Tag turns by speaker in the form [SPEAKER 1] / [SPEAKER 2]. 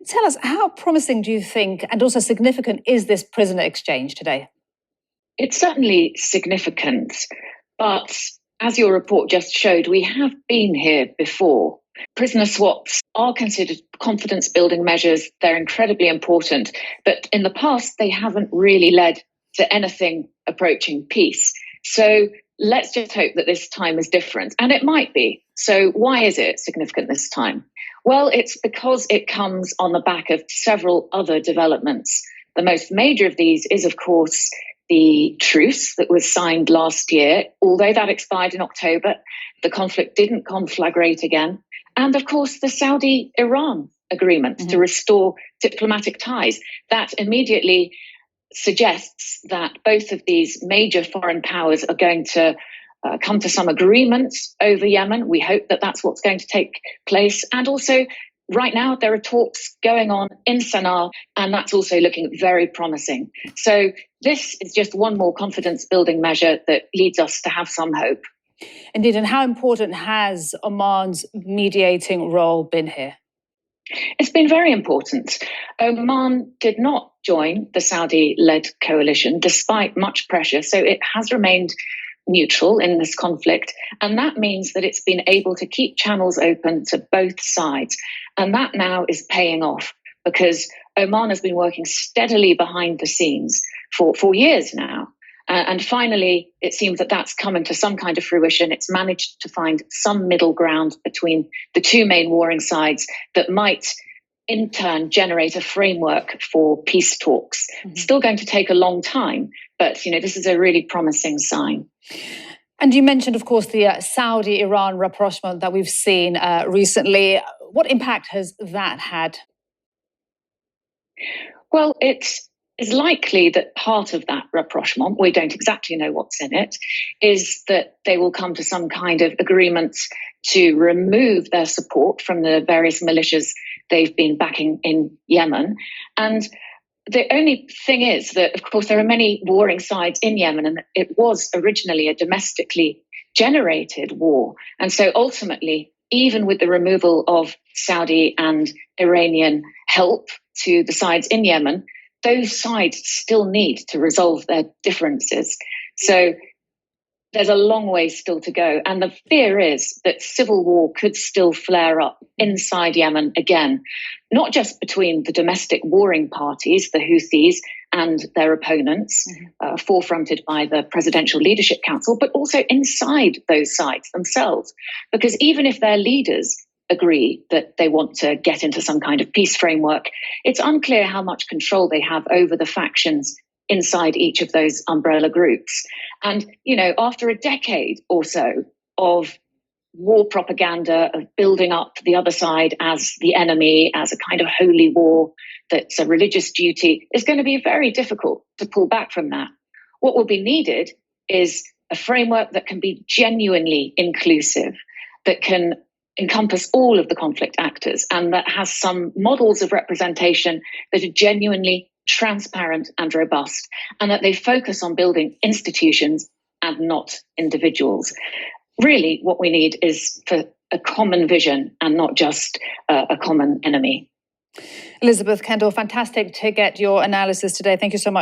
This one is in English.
[SPEAKER 1] Tell us, how promising do you think and also significant is this prisoner exchange today?
[SPEAKER 2] It's certainly significant, but as your report just showed, we have been here before. Prisoner swaps are considered confidence building measures. They're incredibly important, but in the past, they haven't really led to anything approaching peace. So let's just hope that this time is different, and it might be. So why is it significant this time? Well, it's because it comes on the back of several other developments. The most major of these is, of course, the truce that was signed last year. Although that expired in October, the conflict didn't conflagrate again. And of course, the Saudi-Iran agreement to restore diplomatic ties. That immediately suggests that both of these major foreign powers are going to come to some agreements over Yemen. We hope that that's what's going to take place. And also, right now, there are talks going on in Sana'a, and that's also looking very promising. So this is just one more confidence-building measure that leads us to have some hope.
[SPEAKER 1] Indeed, and how important has Oman's mediating role been here?
[SPEAKER 2] It's been very important. Oman did not join the Saudi-led coalition despite much pressure, so it has remained neutral in this conflict, and that means that it's been able to keep channels open to both sides, and that now is paying off because Oman has been working steadily behind the scenes for years now. And finally, it seems that that's coming to some kind of fruition. It's managed to find some middle ground between the two main warring sides that might in turn generate a framework for peace talks. It's still going to take a long time, but this is a really promising sign.
[SPEAKER 1] And you mentioned, of course, the Saudi-Iran rapprochement that we've seen recently. What impact has that had?
[SPEAKER 2] Well, it is likely that part of that rapprochement, we don't exactly know what's in it, is that they will come to some kind of agreement to remove their support from the various militias they've been backing in Yemen. And the only thing is that, of course, there are many warring sides in Yemen, and it was originally a domestically generated war. And so ultimately, even with the removal of Saudi and Iranian help to the sides in Yemen, those sides still need to resolve their differences. So there's a long way still to go. And the fear is that civil war could still flare up inside Yemen again, not just between the domestic warring parties, the Houthis and their opponents, forefronted by the Presidential Leadership Council, but also inside those sides themselves. Because even if their leaders agree that they want to get into some kind of peace framework, it's unclear how much control they have over the factions inside each of those umbrella groups. And, after a decade or so of war propaganda, of building up the other side as the enemy, as a kind of holy war that's a religious duty, it's going to be very difficult to pull back from that. What will be needed is a framework that can be genuinely inclusive, that can encompass all of the conflict actors, and that has some models of representation that are genuinely transparent and robust, and that they focus on building institutions and not individuals. Really, what we need is for a common vision and not just a common enemy.
[SPEAKER 1] Elisabeth Kendall, fantastic to get your analysis today. Thank you so much.